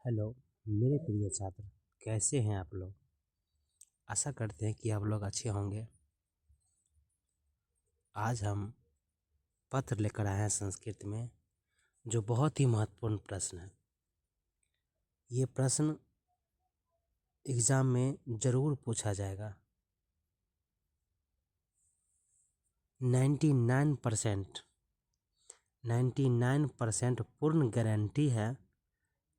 Hello मेरे प्रिय छात्र, कैसे हैं आप लोग। आशा करते हैं कि आप लोग अच्छे होंगे। आज हम पत्र लेकर आए हैं संस्कृत में, जो बहुत ही महत्वपूर्ण प्रश्न है। ये प्रश्न एग्ज़ाम में ज़रूर पूछा जाएगा। 99% पूर्ण गारंटी है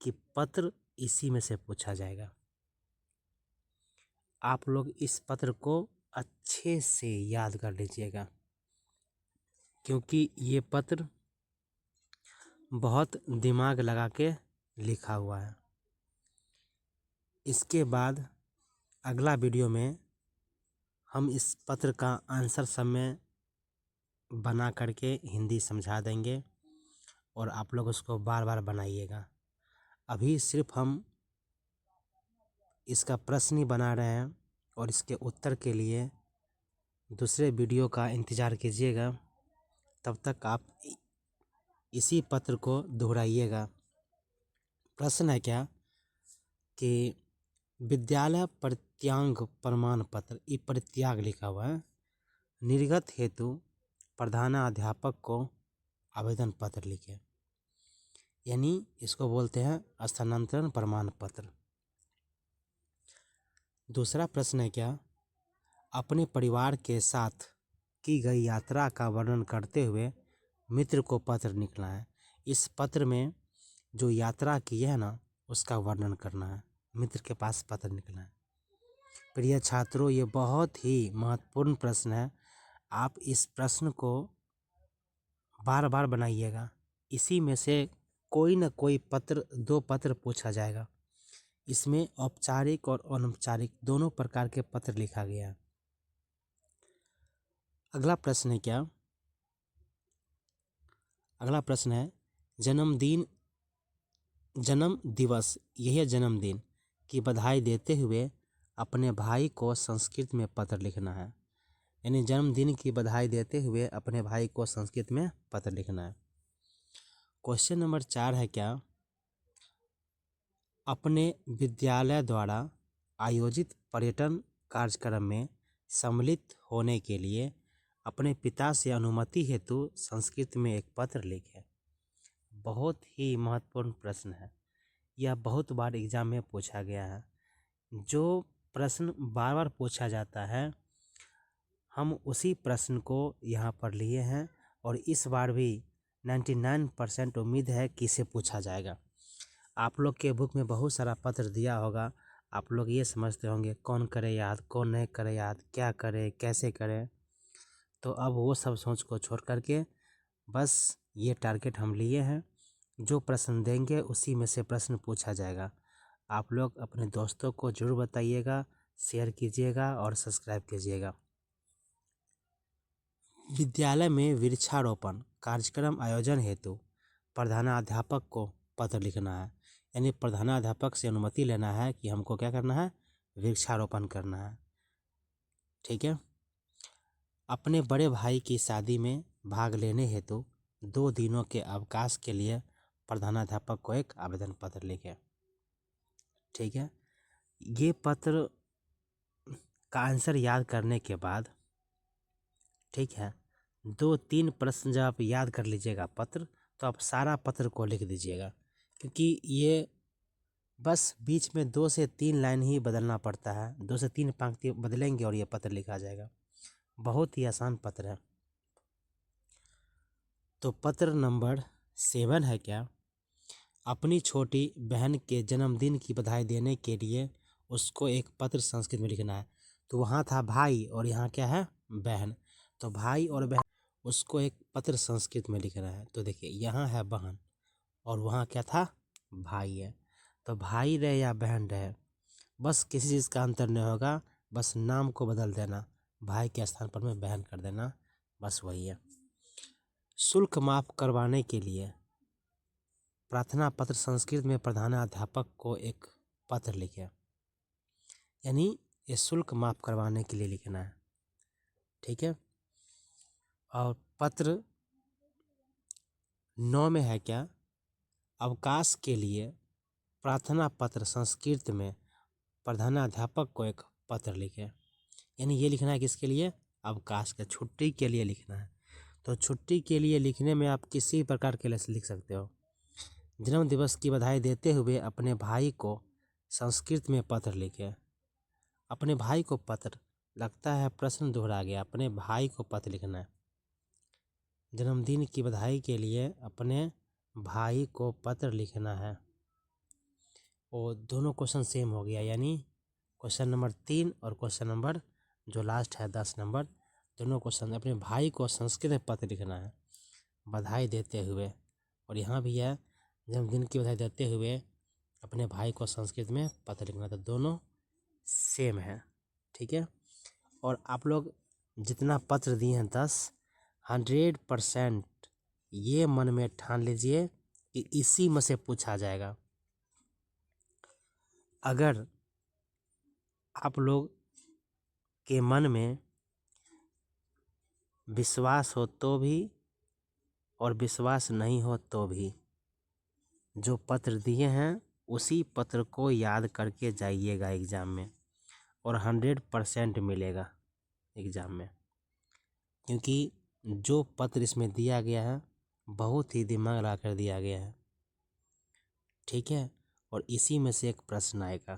कि पत्र इसी में से पूछा जाएगा। आप लोग इस पत्र को अच्छे से याद कर लीजिएगा, क्योंकि ये पत्र बहुत दिमाग लगा के लिखा हुआ है। इसके बाद अगला वीडियो में हम इस पत्र का आंसर समय बना करके हिंदी समझा देंगे और आप लोग उसको बार बार बनाइएगा। अभी सिर्फ हम इसका प्रश्न ही बना रहे हैं और इसके उत्तर के लिए दूसरे वीडियो का इंतज़ार कीजिएगा। तब तक आप इसी पत्र को दोहराइएगा। प्रश्न है क्या कि विद्यालय परित्याग प्रमाण पत्र, ये परित्याग लिखा हुआ है, निर्गत हेतु प्रधानाध्यापक को आवेदन पत्र लिखे, यानी इसको बोलते हैं स्थानांतरण प्रमाण पत्र। दूसरा प्रश्न है क्या, अपने परिवार के साथ की गई यात्रा का वर्णन करते हुए मित्र को पत्र लिखना है। इस पत्र में जो यात्रा की है ना, उसका वर्णन करना है, मित्र के पास पत्र लिखना है। प्रिय छात्रों, ये बहुत ही महत्वपूर्ण प्रश्न है। आप इस प्रश्न को बार बार बनाइएगा। इसी में से कोई न कोई पत्र, 2 पत्र पूछा जाएगा। इसमें औपचारिक और अनौपचारिक दोनों प्रकार के पत्र लिखा गया है। अगला प्रश्न है क्या, अगला प्रश्न है जन्म दिवस, यही है जन्मदिन की बधाई देते हुए अपने भाई को संस्कृत में पत्र लिखना है। यानी जन्मदिन की बधाई देते हुए अपने भाई को संस्कृत में पत्र लिखना है। क्वेश्चन नंबर 4 है क्या, अपने विद्यालय द्वारा आयोजित पर्यटन कार्यक्रम में सम्मिलित होने के लिए अपने पिता से अनुमति हेतु संस्कृत में एक पत्र लिखें। बहुत ही महत्वपूर्ण प्रश्न है। यह बहुत बार एग्जाम में पूछा गया है। जो प्रश्न बार बार पूछा जाता है, हम उसी प्रश्न को यहाँ पर लिए हैं और इस बार भी 99% उम्मीद है कि इसे पूछा जाएगा। आप लोग के बुक में बहुत सारा पत्र दिया होगा। आप लोग ये समझते होंगे कौन करे याद, कौन नहीं करे याद, क्या करे, कैसे करे। तो अब वो सब सोच को छोड़ करके बस ये टारगेट हम लिए हैं, जो प्रश्न देंगे उसी में से प्रश्न पूछा जाएगा। आप लोग अपने दोस्तों को जरूर बताइएगा, शेयर कीजिएगा और सब्सक्राइब कीजिएगा। विद्यालय में वृक्षारोपण कार्यक्रम आयोजन हेतु प्रधानाध्यापक को पत्र लिखना है। यानी प्रधानाध्यापक से अनुमति लेना है कि हमको क्या करना है, वृक्षारोपण करना है। ठीक है। अपने बड़े भाई की शादी में भाग लेने हेतु 2 दिनों के अवकाश के लिए प्रधानाध्यापक को एक आवेदन पत्र लिखें। ठीक है। ये पत्र का आंसर याद करने के बाद, ठीक है, 2-3 प्रश्न जब आप याद कर लीजिएगा पत्र, तो आप सारा पत्र को लिख दीजिएगा, क्योंकि ये बस बीच में 2 से 3 लाइन ही बदलना पड़ता है। 2 से 3 पंक्ति बदलेंगे और ये पत्र लिखा जाएगा। बहुत ही आसान पत्र है। तो पत्र नंबर 7 है क्या, अपनी छोटी बहन के जन्मदिन की बधाई देने के लिए उसको एक पत्र संस्कृत में लिखना है। तो वहाँ था भाई और यहाँ क्या है, बहन। तो भाई और बहन, उसको एक पत्र संस्कृत में लिखना है। तो देखिए, यहाँ है बहन और वहाँ क्या था, भाई है। तो भाई रहे या बहन रहे, बस किसी चीज़ का अंतर नहीं होगा, बस नाम को बदल देना, भाई के स्थान पर में बहन कर देना, बस वही है। शुल्क माफ़ करवाने के लिए प्रार्थना पत्र संस्कृत में प्रधानाध्यापक को एक पत्र लिखे। यानी ये शुल्क माफ़ करवाने के लिए लिखना है। ठीक है। और पत्र 9 में है क्या, अवकाश के लिए प्रार्थना पत्र संस्कृत में प्रधानाध्यापक को एक पत्र लिखे। यानी ये लिखना है किसके लिए? अवकाश के, छुट्टी के लिए लिखना है। तो छुट्टी के लिए लिखने में आप किसी प्रकार के लिए लिख सकते हो। जन्म दिवस की बधाई देते हुए अपने भाई को संस्कृत में पत्र लिखे। अपने भाई को पत्र, लगता है प्रश्न दोहरा गया, अपने भाई को पत्र लिखना है। जन्मदिन की बधाई के लिए अपने भाई को पत्र लिखना है। और दोनों क्वेश्चन सेम हो गया, यानी क्वेश्चन नंबर 3 और क्वेश्चन नंबर जो लास्ट है 10 नंबर, दोनों क्वेश्चन अपने भाई को संस्कृत में पत्र लिखना है बधाई देते हुए। और यहाँ भी है जन्मदिन की बधाई देते हुए अपने भाई को संस्कृत में पत्र लिखना, तो दोनों सेम है। ठीक है। और आप लोग जितना पत्र दिए हैं 100% ये मन में ठान लीजिए कि इसी में से पूछा जाएगा। अगर आप लोग के मन में विश्वास हो तो भी और विश्वास नहीं हो तो भी, जो पत्र दिए हैं उसी पत्र को याद करके जाइएगा एग्ज़ाम में, और 100% मिलेगा एग्ज़ाम में। क्योंकि जो पत्र इसमें दिया गया है बहुत ही दिमाग लगा कर दिया गया है। ठीक है। और इसी में से एक प्रश्न आएगा।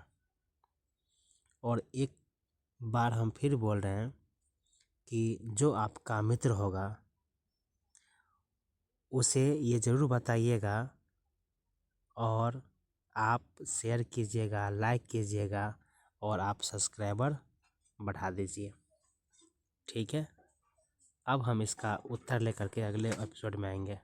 और एक बार हम फिर बोल रहे हैं कि जो आपका मित्र होगा उसे ये ज़रूर बताइएगा, और आप शेयर कीजिएगा, लाइक कीजिएगा, और आप सब्सक्राइबर बढ़ा दीजिए। ठीक है। अब हम इसका उत्तर लेकर के अगले एपिसोड में आएंगे।